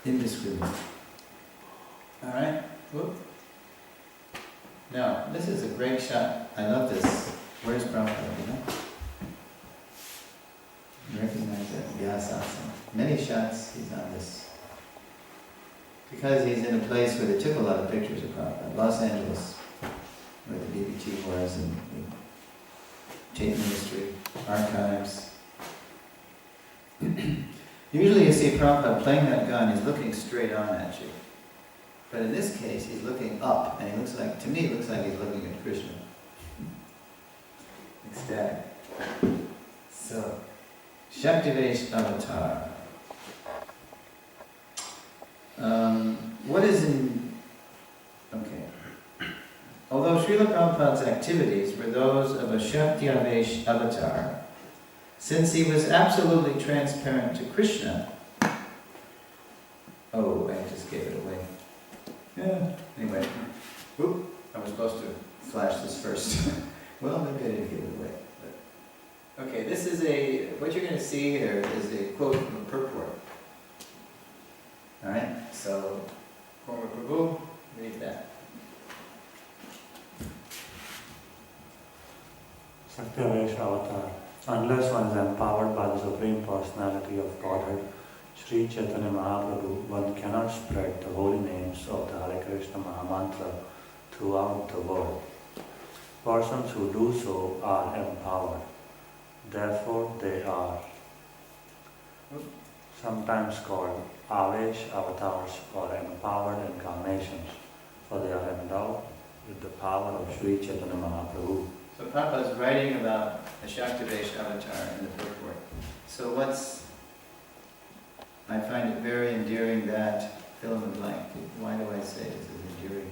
indiscriminate. Alright? Whoop. Now, this is a great shot. I love this. Where's Prabhupada? You know? You recognize that? Vyasasana. Many shots he's on this. Because he's in a place where they took a lot of pictures of Prabhupada. Los Angeles, where the BBT was, and the tape ministry, archives. Usually you see Prabhupada playing that gun, he's looking straight on at you. But in this case, he's looking up, and he looks like, to me, it looks like he's looking at Krishna. Ecstatic. So, Shaktivesh Avatar. What is in... Okay. Although Srila Prabhupada's activities were those of a Shaktivesh Avatar, since he was absolutely transparent to Krishna... Oh, I just gave it away. Yeah. Anyway. Whoop. I was supposed to flash this first. Well, maybe I didn't give it away. But. Okay, this is a... What you're going to see here is a quote from a purport. Alright, so... Former Prabhu, read that. Shaktivesh Avatar. Unless one is empowered by the Supreme Personality of Godhead, Sri Chaitanya Mahaprabhu, one cannot spread the holy names of the Hare Krishna Mahamantra throughout the world. Persons who do so are empowered. Therefore, they are sometimes called Avesh avatars or empowered incarnations, for they are endowed with the power of Sri Chaitanya Mahaprabhu. So Prabhupada is writing about a Shaktivesh avatar in the purport. So I find it very endearing that, fill in the blank. Why do I say this is endearing?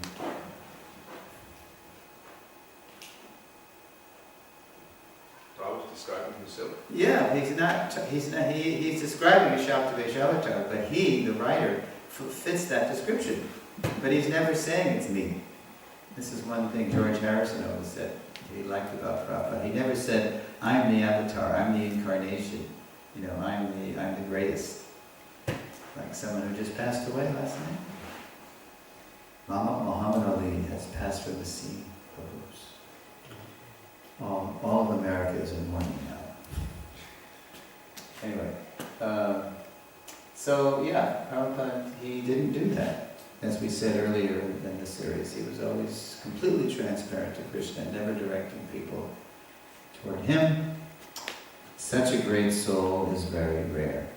Prabhu's describing himself. Yeah, he's describing a Shaktivesh avatar, but he, the writer, fits that description. But he's never saying it's me. This is one thing George Harrison always said he liked about Prabhupada. He never said, I'm the avatar, I'm the incarnation, I'm the greatest. Like someone who just passed away last night. Mama Muhammad Ali has passed from the scene. All of America is in mourning now. Anyway, Prabhupada, he didn't do that. As we said earlier in the series, he was always completely transparent to Krishna, never directing people toward him. Such a great soul is very rare.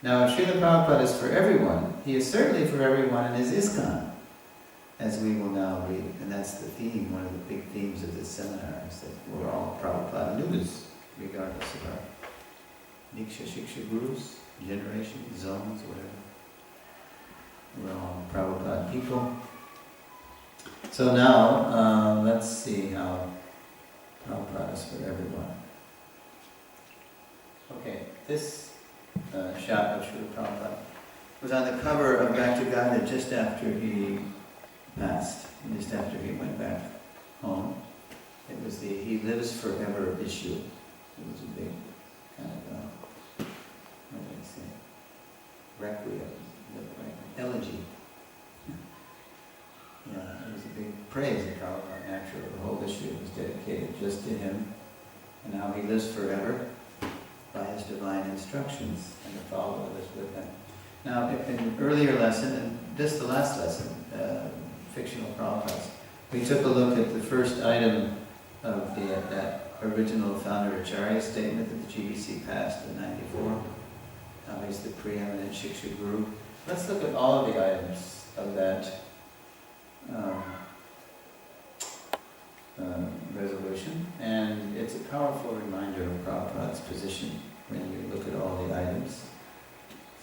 Now, if Srila Prabhupada is for everyone, he is certainly for everyone in his ISKCON, as we will now read. And that's the theme, one of the big themes of this seminar, is that we're all Prabhupada Nugas, regardless of our Niksha Shiksha Gurus, generations, zones, whatever. We're all Prabhupada people. So now, let's see how Prabhupada is for everyone. Okay, this shot of Srila Prabhupada was on the cover of Back to God just after he passed, just after he went back home. It was the He Lives Forever issue. It was a big kind of, what did I say? Requiem. Elegy. Yeah, it was a big praise of Prabhupada, actually. The whole issue was dedicated just to him and how he lives forever by his divine instructions and the followers with him. Now, in an earlier lesson, and this the last lesson, fictional Prabhupadas, we took a look at the first item of that original founder Acaraya statement that the GBC passed in '94. He's the preeminent Shiksha Guru. Let's look at all of the items of that resolution, and it's a powerful reminder of Prabhupada's position when you look at all the items.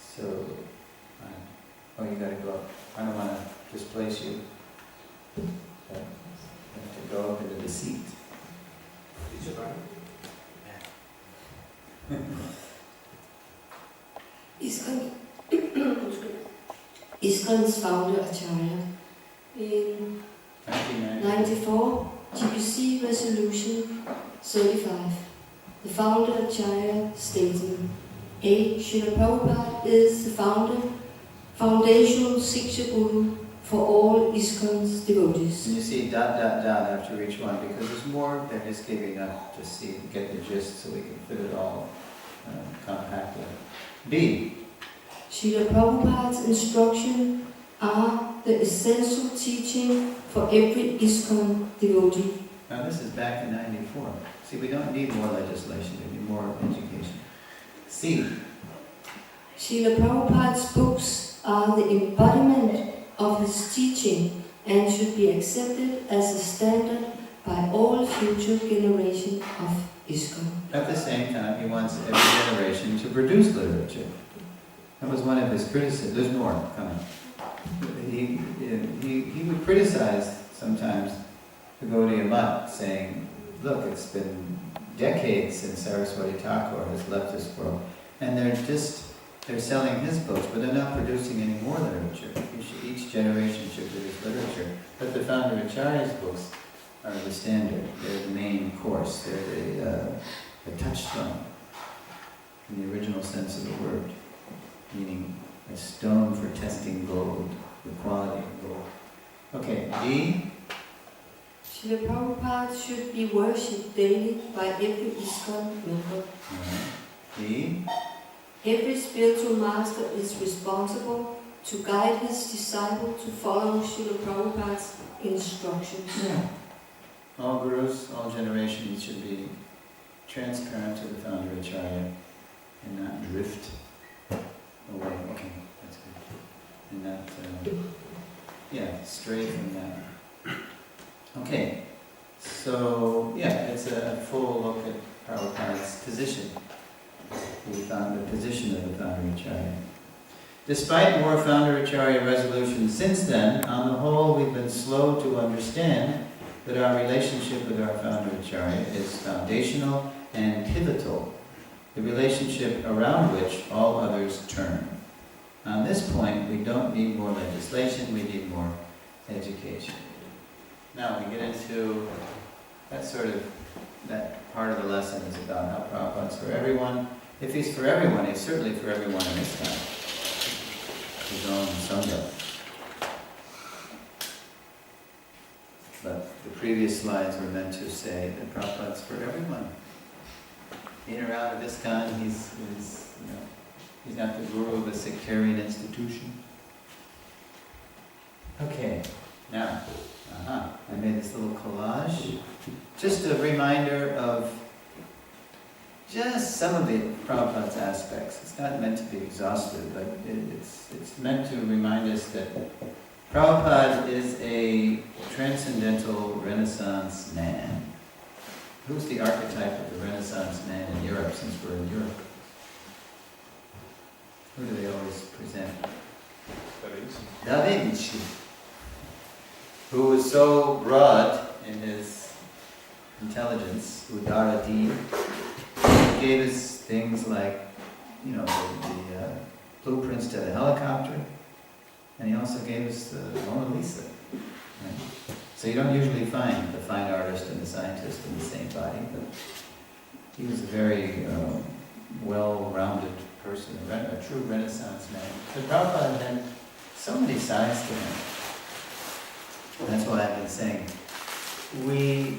So, you got to go up. I don't want to displace you. You have to go up into the seat. ISKCON's founder Acaraya in 1994, GBC Resolution 35. The founder Acaraya stating, A. Srila Prabhupada is the founder foundational Siksha Guru for all ISKCON's devotees. And you see dot, dot, dot after each one, because there's more than just giving up to see, get the gist so we can fit it all compactly. B. Srila Prabhupada's instruction are the essential teaching for every ISKCON devotee. Now this is back in 94. See, we don't need more legislation, we need more education. C. Srila Prabhupada's books are the embodiment of his teaching and should be accepted as a standard by all future generations of ISKCON. At the same time, he wants every generation to produce literature. That was one of his criticisms. There's more coming. He would criticize sometimes the Gaudiya Math, saying, look, it's been decades since Saraswati Thakur has left this world, and they're selling his books, but they're not producing any more literature. Each generation should produce literature. But the founder Acharya's books are the standard. They're the main course. They're the touchstone, in the original sense of the word, meaning a stone for testing gold, the quality of gold. Okay, D. Srila Prabhupada should be worshipped daily by every ISKCON member. D. Every spiritual master is responsible to guide his disciple to follow Srila Prabhupada's instructions. Yeah. All gurus, all generations should be transparent to the founder Acharya and not drift away. Okay, that's good. And not, stray from that. Okay, so it's a full look at Prabhupada's position. We found the position of the founder Acharya. Despite more founder Acharya resolutions since then, on the whole we've been slow to understand that our relationship with our founder Acharya is foundational and pivotal, the relationship around which all others turn. On this point, we don't need more legislation, we need more education. Now we get into that part of the lesson is about how Prabhupada's for everyone. If he's for everyone, he's certainly for everyone in this time. His own Sangha. But the previous slides were meant to say that Prabhupada's for everyone. In or out of ISKCON, he's not the guru of a sectarian institution. Okay, now, I made this little collage. Just a reminder of just some of the Prabhupada's aspects. It's not meant to be exhaustive, but it's meant to remind us that Prabhupada is a transcendental Renaissance man. Who's the archetype of the Renaissance man in Europe, since we're in Europe? Who do they always present? Da Vinci. Who was so broad in his intelligence, Udaradi, he gave us things like, the blueprints to the helicopter, and he also gave us the Mona Lisa. Right? So you don't usually find the fine artist and the scientist in the same body, but he was a very well-rounded person, a true Renaissance man. But Prabhupada had so many sides to him. That's why I've been saying we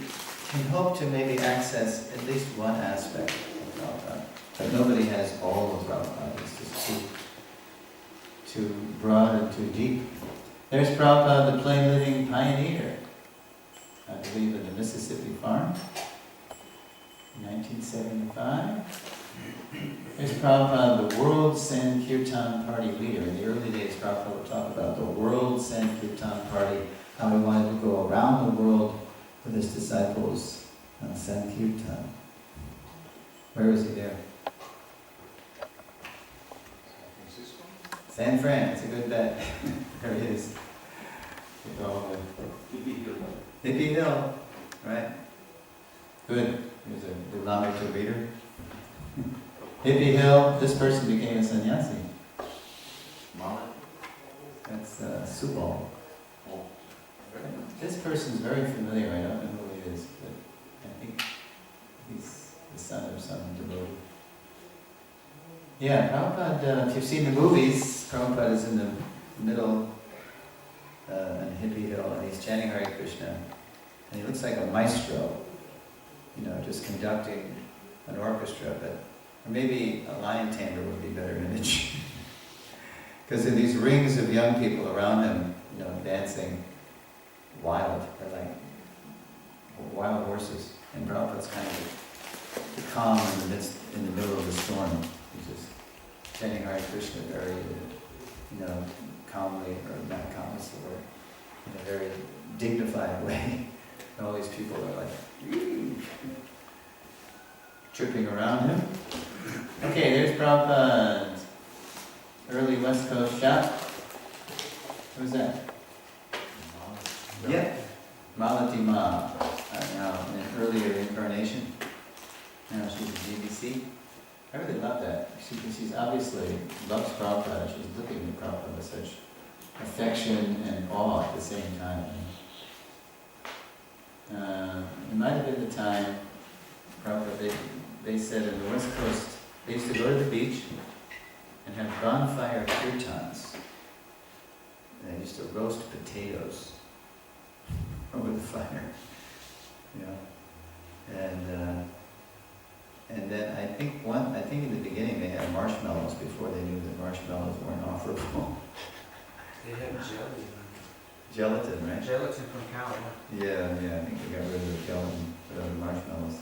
can hope to maybe access at least one aspect of Prabhupada, but nobody has all of Prabhupada. It's just too broad and too deep. There's Prabhupada, the plain living pioneer, I believe in the Mississippi farm, in 1975. There's Prabhupada, the World Sankirtan Party leader. In the early days, Prabhupada would talk about the World Sankirtan Party, how he wanted to go around the world with his disciples on Sankirtan. Where is he there? San Fran, it's a good bet. There he is. Hippie Hill, right? Good. Here's a Islamic reader. Hippie Hill, this person became a sannyasi. That's Subal. This person's very familiar. I don't know who he is, but I think he's the son of some devotee. Yeah, Prabhupada, if you've seen the movies, Prabhupada is in the middle on Hippie Hill, and he's chanting Hare Krishna, and he looks like a maestro, just conducting an orchestra, or maybe a lion tamer would be a better image. Because there are these rings of young people around him, dancing wild. They're like wild horses. And Prabhupada's kind of calm in the middle of the storm. He's just chanting Hare Krishna very, calmly, or not calm, what's the word? In a very dignified way. And all these people are like tripping around him. Okay, there's Prabhupada's early West Coast shot. What was that? Yep. Malati Ma. Now, in an earlier incarnation. Now she's a GBC. I really love that. She's obviously loves Prabhupada. She's looking at Prabhupada with such affection and awe at the same time. It might have been the time Prabhupada, they said in the West Coast, they used to go to the beach and have bonfire kirtans. And they used to roast potatoes over the fire. And then I think in the beginning they had marshmallows before they knew that marshmallows weren't offerable. They had jelly. Gelatin, right? Gelatin from cow. Yeah, I think they got rid of the gelatin, rid of the marshmallows.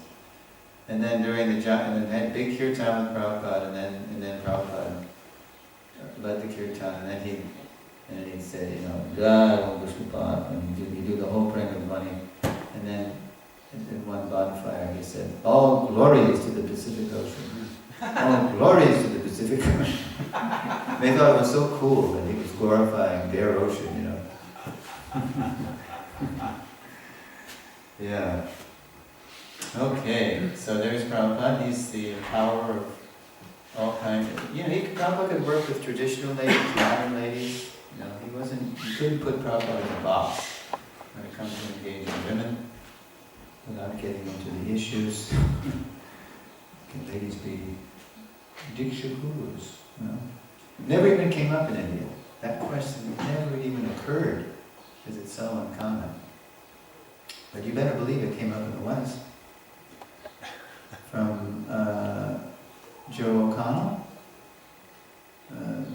And then during the and then had big kirtan with Prabhupada, and then Prabhupada led the kirtan, and then he'd say, God, and he'd do the whole praying of money, and then in one bonfire he said, all glories to the Pacific Ocean. All glories to the Pacific Ocean. They thought it was so cool that he was glorifying their ocean, Yeah. Okay, so there's Prabhupada. He's the power of all kinds of, Prabhupada could work with traditional ladies, modern ladies. You couldn't put Prabhupada in a box when it comes to engaging women without getting into the issues. Can ladies be Diksha gurus? Never even came up in India. That question never even occurred, because it's so uncommon. But you better believe it came up in the West. From Joe O'Connell,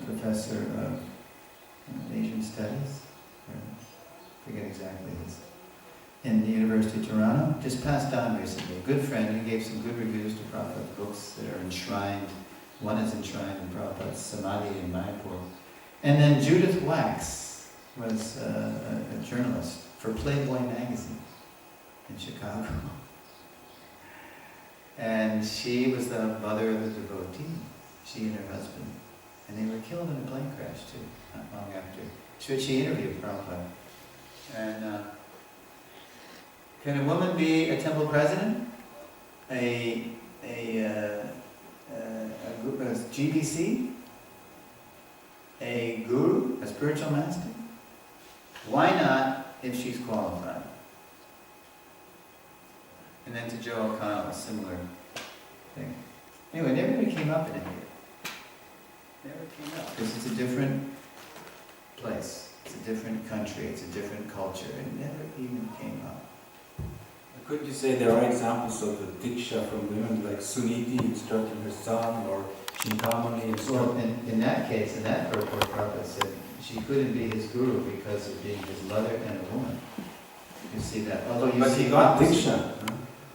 professor of Asian Studies, I forget exactly his, in the University of Toronto, just passed on recently. A good friend, he gave some good reviews to Prabhupada's books that are enshrined. One is enshrined in Prabhupada's Samadhi in Mayapur. And then Judith Wax was a journalist for Playboy magazine in Chicago. And she was the mother of a devotee, she and her husband. And they were killed in a plane crash too, not long after. She interviewed Prabhupada. And can a woman be a temple president? A GBC? A guru? A spiritual master? Why not if she's qualified? And then to Joe O'Connell, a similar thing. Anyway, it never even came up in India. Never came up. Because it's a different place. It's a different country. It's a different culture. It never even came up. Could you say there are examples of the Diksha from women like Suniti instructing her son, or Chintamani instructing? Well, in that case, in that purport, Prabhupada said she couldn't be his guru because of being his mother and a woman. You see that? Although you but see he got opposite. Diksha.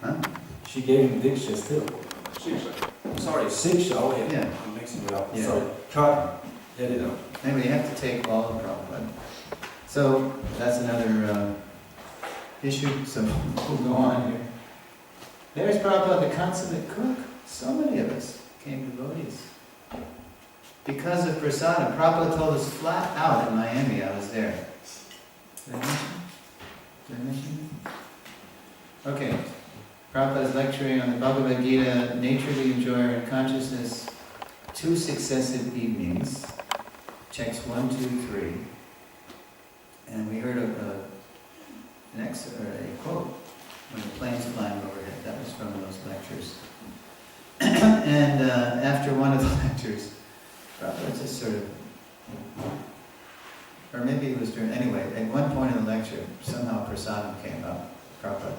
Huh? She gave him Diksha still. Shiksha. Sorry, Siksha. Oh yeah. Yeah. I'm mixing it up. Yeah. Sorry. Try. Let it out. Anyway, you have to take all of Prabhupada. So that's another issue, so we'll go on here. There's Prabhupada, the consummate cook. So many of us became devotees. Because of prasadam. Prabhupada told us flat out in Miami, I was there. Did I mention it? Okay. Prabhupada is lecturing on the Bhagavad Gita, Nature we Enjoy Our Consciousness, 2 successive evenings. Checks 1, 2, 3. And we heard a quote when the plane's flying overhead. That was from those lectures. And after one of the lectures, Prabhupada just sort of Or maybe it was during, anyway, at one point in the lecture, somehow prasadam came up. Prabhupada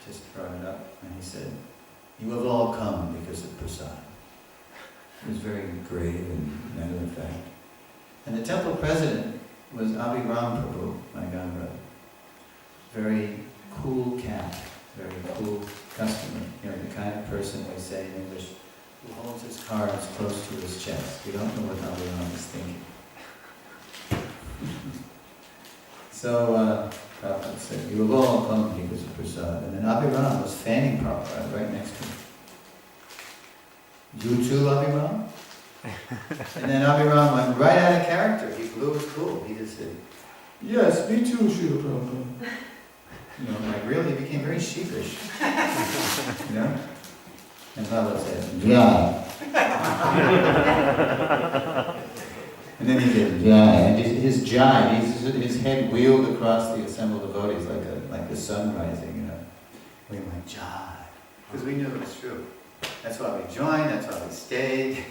just brought it up, and he said, "You have all come because of prasadam." It was very grave and matter of fact. And the temple president was Abhiram Prabhu, my godbrother. Very cool cat, very cool customer. You know, the kind of person we say in English, who holds his cards close to his chest. We don't know what Abhiram is thinking. So Prabhupada said, "You have all come because of prasad." And then Abhiram was fanning Prabhupada right next to him. "You too, Abhiram?" And then Abhiram went right out of character. He blew his cool. He just said, "Yes, me too, Srila Prabhupada." You know, like really became very sheepish. You know? And Prabhupada said, "Yeah." And then he did jai, and his jai, his head wheeled across the assembled devotees like the sun rising, you know. We went jai, because we knew it was true. That's why we joined. That's why we stayed.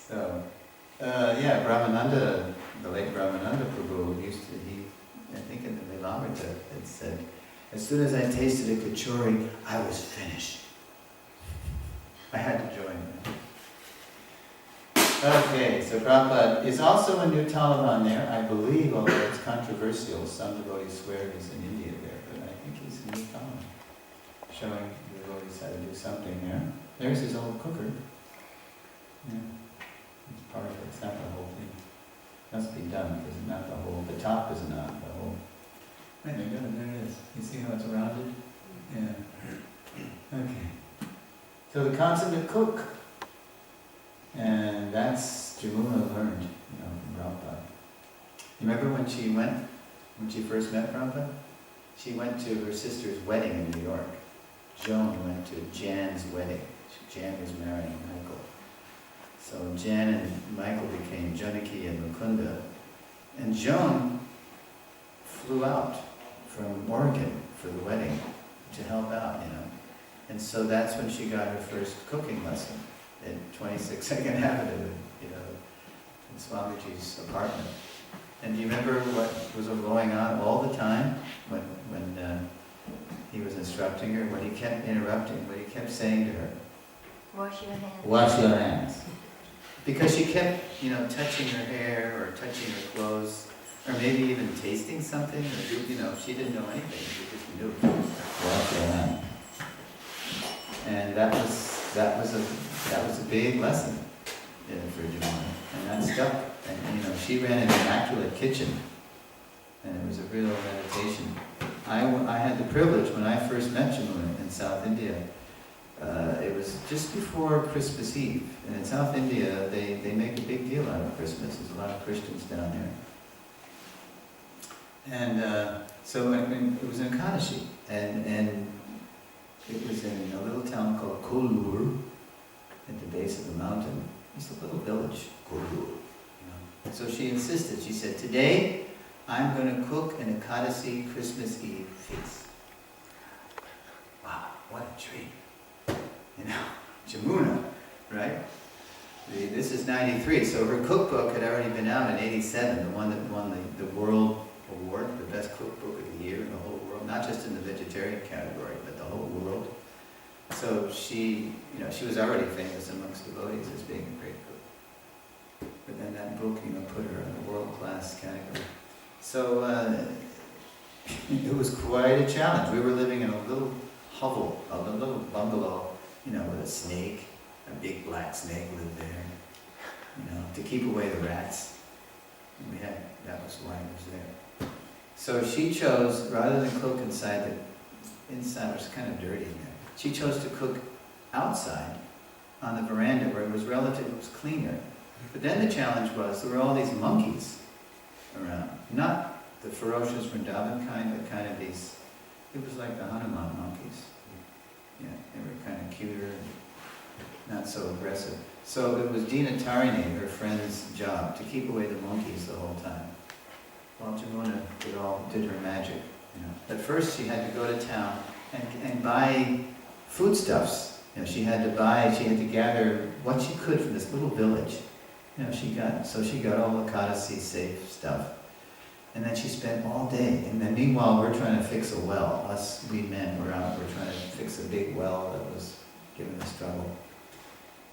So, yeah, Brahmananda, the late Brahmananda Prabhu I think in the Lilamrita, it said, "As soon as I tasted a kachori, I was finished. I had to join." Okay, so Prabhupada is also a new Taliban there, I believe, although it's controversial. Some devotees swear he's in India there, but I think he's a new Taliban, showing the devotees how to do something there. There's his old cooker. Yeah, it's part of it. It's not the whole thing. Must be done, because not the whole, the top is not the whole. Wait, there it is. You see how it's rounded? Yeah. Okay. So the consummate cook. And that's Jamuna learned, from Prabhupada. You remember when she first met Prabhupada? She went to her sister's wedding in New York. Joan went to Jan's wedding. Jan was marrying Michael. So Jan and Michael became Janaki and Mukunda. And Joan flew out from Oregon for the wedding to help out, And so that's when she got her first cooking lesson in 26th Avenue, in Swamiji's apartment. And do you remember what was going on all the time when he was instructing her, when he kept interrupting, when he kept saying to her, "Wash your hands." "Wash your hands." Because she kept, touching her hair or touching her clothes, or maybe even tasting something, or she didn't know anything, she just knew. Wash your hands. And that was a big lesson for Jamuna, and that stuck. And she ran an immaculate kitchen, and it was a real meditation. I had the privilege when I first met Jamuna in South India. It was just before Christmas Eve, and in South India they make a big deal out of Christmas. There's a lot of Christians down there, and so it was in Kadashi, and it was in a little town called Kollur, at the base of the mountain. It's a little village, Kollur. So she insisted. She said, "Today, I'm going to cook an Ekadasi Christmas Eve feast." Wow, what a treat! Jamuna, right? This is 93, so her cookbook had already been out in 87, the one that won the World Award, the best cookbook of the year in the whole world, not just in the vegetarian category, but the whole world. So she was already famous amongst devotees as being a great cook. But then that book, put her in the world-class category. So it was quite a challenge. We were living in a little hovel, a little bungalow, with a snake, a big black snake lived there, to keep away the rats. And that was why it was there. So she chose, rather than cook inside was kind of dirty in there. She chose to cook outside on the veranda where it was cleaner. But then the challenge was there were all these monkeys around. Not the ferocious Vrindavan kind, but kind of these, it was like the Hanuman monkeys. Yeah, they were kind of cuter and not so aggressive. So it was Dina Tarini, her friend's job, to keep away the monkeys the whole time. While Jamuna did her magic. At first she had to go to town and buy foodstuffs she had to gather what she could from this little village. She got all the Kadasi safe stuff. And then she spent all day. And then meanwhile, we're trying to fix a well. We men, we're trying to fix a big well that was giving us trouble.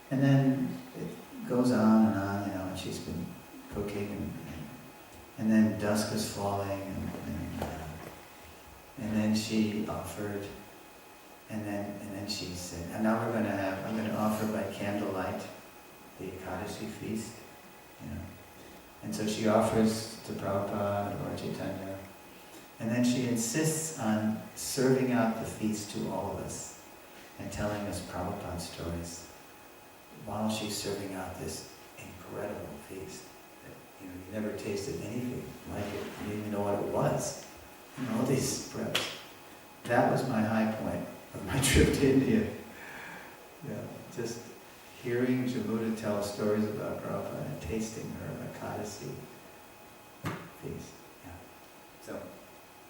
And then it goes on, and she's been cooking, and then dusk is falling, and then she offered, and then she said, and now I'm going to offer by candlelight the Ekadashi feast, And so she offers to Prabhupada or Chaitanya, and then she insists on serving out the feast to all of us and telling us Prabhupada stories while she's serving out this incredible feast that you never tasted anything like it. You didn't even know what it was. All these spreads. That was my high point of my trip to India. Just hearing Jamuna tell stories about Prabhupada and tasting her Ekadasi feast. So,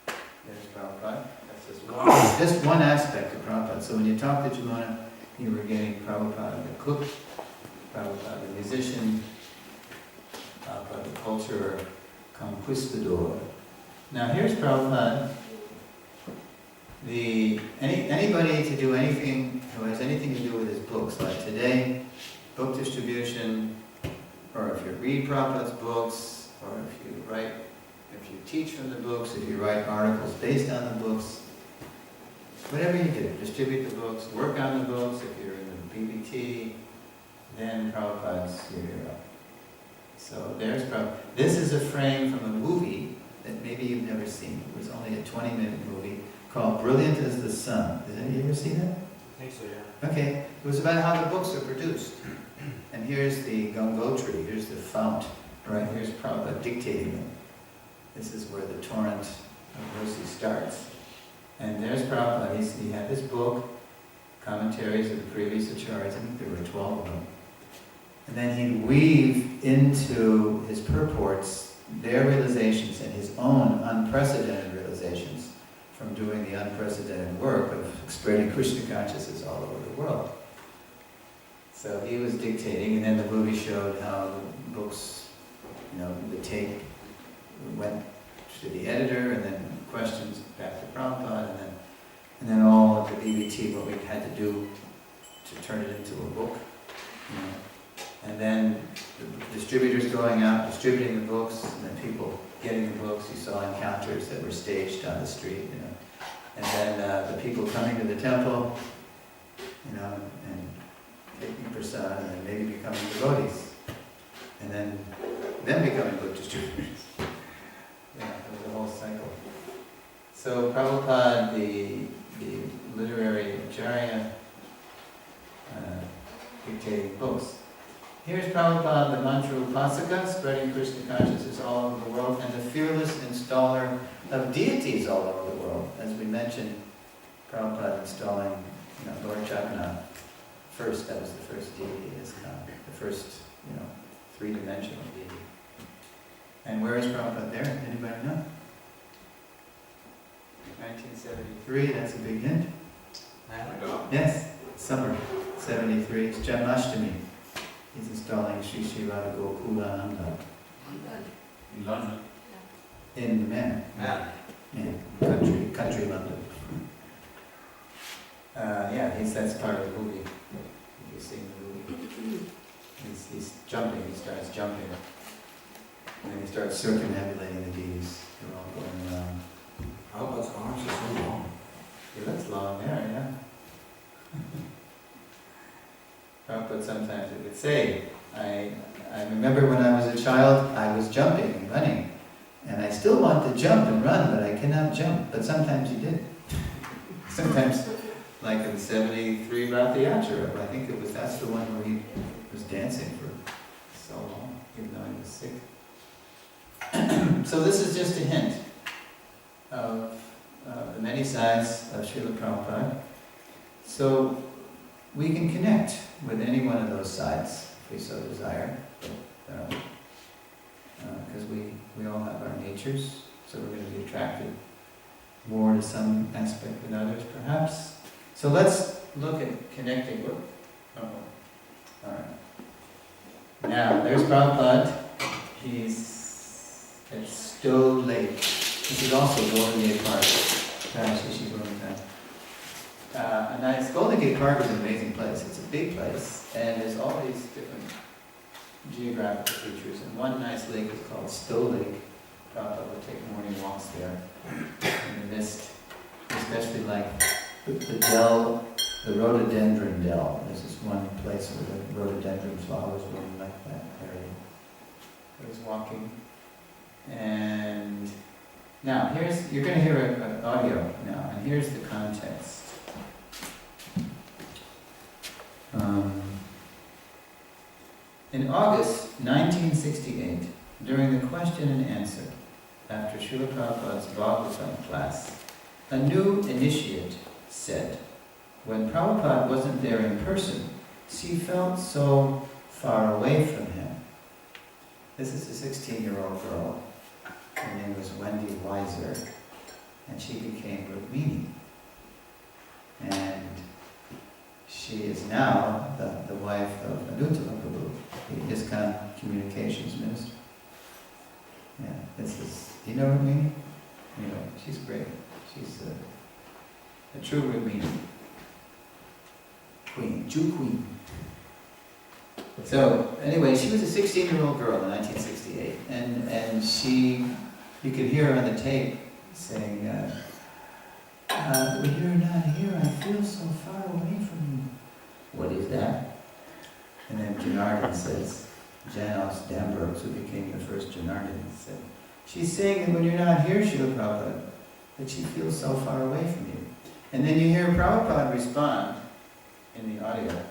there's Prabhupada. That's just one aspect of Prabhupada. So when you talk to Jamuna, you were getting Prabhupada the cook, Prabhupada the musician, Prabhupada the culture conquistador. Now here's Prabhupada. Anybody to do anything who has anything to do with his books, like today, book distribution, or if you read Prabhupada's books, or if you teach from the books, if you write articles based on the books, whatever you do, distribute the books, work on the books, if you're in the BBT, then Prabhupada's your hero. So there's Prabhupada. This is a frame from a movie that maybe you've never seen. It was only a 20-minute movie called Brilliant as the Sun. Has anybody ever seen that? I think so, yeah. Okay. It was about how the books are produced. And here's the Gangotri, here's the fount, right? Here's Prabhupada dictating them. This is where the torrent of mercy starts. And there's Prabhupada. He had this book, commentaries of the previous acharyas. I think there were 12 of them. And then he'd weave into his purports their realizations and his own unprecedented realizations from doing the unprecedented work of spreading Krishna consciousness all over the world. So he was dictating, and then the movie showed how the books, the tape went to the editor, and then questions back to Prabhupada, and then all of the BBT, what we had to do to turn it into a book. And then the distributors going out, distributing the books, and then people getting the books. You saw encounters that were staged on the street, And then the people coming to the temple, and taking prasad, and then maybe becoming devotees. And then becoming book distributors. It was a whole cycle. So Prabhupada, the literary Acaraya, dictating books. Here's Prabhupada, the mantra upasaka, spreading Krishna consciousness all over the world, and the fearless installer of deities all over the world. As we mentioned, Prabhupada installing Lord Jagannath first. That was the first deity, the first three-dimensional deity. And where is Prabhupada there? Anybody know? 1973, that's a big hint. Yes, summer 73. It's Janmashtami. He's installing Sri Srila Gokulananda. In London? In the manor. Yeah. Yeah, country London. That's part of the movie. If you've seen the movie. He's jumping, he starts jumping. And then he starts circumambulating the deities. They're all going around. Prabhupada's arms are so long. He looks long there, yeah. Prabhupada sometimes would say, I remember when I was a child, I was jumping and running. And I still want to jump and run, but I cannot jump. But sometimes he did. Sometimes, like in 73 Rathayatra, I think that's the one where he was dancing for so long, even though he was sick. So this is just a hint of the many sides of Srila Prabhupada. So we can connect with any one of those sides, if we so desire. Because we all have our natures, so we're going to be attracted more to some aspect than others, perhaps. So let's look at connecting. Whoop. Uh-oh. All right. Now, there's Prabhupada. He's at Stowe Lake. This is also Golden Gate Park. A nice Golden Gate Park is an amazing place. It's a big place, and there's all these different geographical features. And one nice lake is called Stowe Lake. Prabhupada would take morning walks there in the mist. Especially like the dell, the rhododendron dell. There's this one place where the rhododendron flowers really like that area. I was walking. And now you're going to hear an audio now, and here's the context. In August 1968, during the question and answer after Srila Prabhupada's Bhagavatam class, a new initiate said, when Prabhupada wasn't there in person, she felt so far away from him. This is a 16-year-old girl. Her name was Wendy Weiser, and she became Rukmini. And she is now the wife of Anutala Prabhu, the ISKCON communications minister. Yeah, do you know Rukmini? Anyway, she's great. She's a true Rukmini. Queen, Jew queen. So, anyway, she was a 16-year-old girl in 1968, and you could hear her on the tape saying, when you're not here, I feel so far away from you. What is that? And then Janardhan says, Janos Dambergs, who became the first Janardhan, said, she's saying that when you're not here, Srila Prabhupada, that she feels so far away from you. And then you hear Prabhupada respond in the audio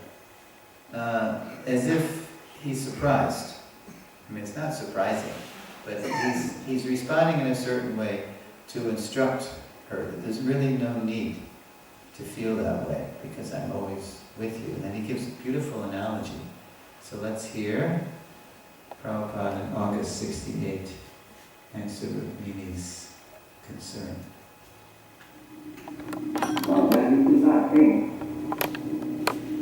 as if he's surprised. I mean, it's not surprising, but he's responding in a certain way to instruct her that there's really no need to feel that way because I'm always with you. And then he gives a beautiful analogy. So let's hear Prabhupada in August 68 answer Rukmini's concern. That you do not think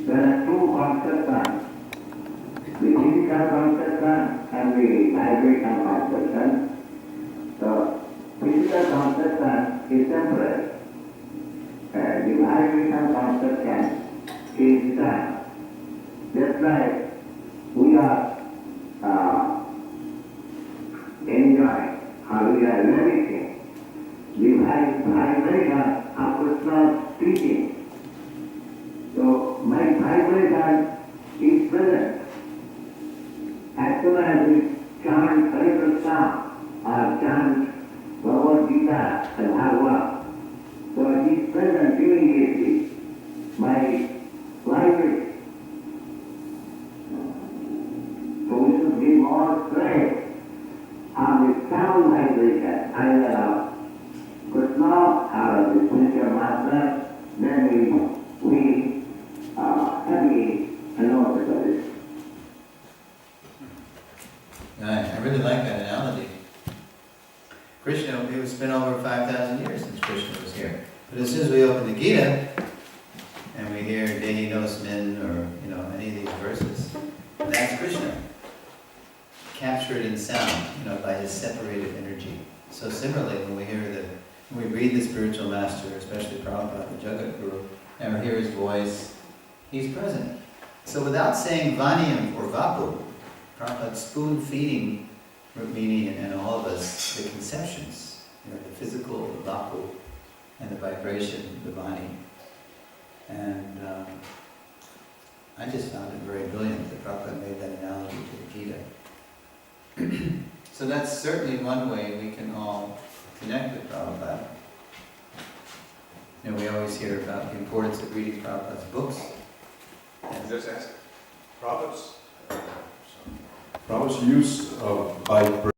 there are two consciousness, the physical consciousness and the vibration consciousness. The physical consciousness is temporary, and the vibration consciousness is eternal. Just like we are enjoying or we are relishing the vibration of Krishna's teaching. So my vibration is present. As soon as we chant Hare Krishna or chant Bhagavad Gita and Bhagavad, so it is present immediately. My vibration. So we should give more strength on the sound vibration, either of Krishna or the spiritual master, then we happy and also this. I really like that analogy. Krishna, it's been over 5,000 years since Krishna was here. But as soon as we open the Gita, and we hear Dehi Nosmin or any of these verses, that's Krishna. Captured in sound, by his separated energy. So similarly, when we read the spiritual master, especially Prabhupada, the Jagat Guru, and we hear his voice, he's present. So without saying Vanyam or Vapu, Prabhupada spoon-feeding Rukmini and all of us the conceptions, the physical, the Vapu, and the vibration, the Vani. And I just found it very brilliant that Prabhupada made that analogy to the Gita. So that's certainly one way we can all connect with Prabhupada. We always hear about the importance of reading Prabhupada's books. Just ask Prabhupada's Prabhupada's use of vibration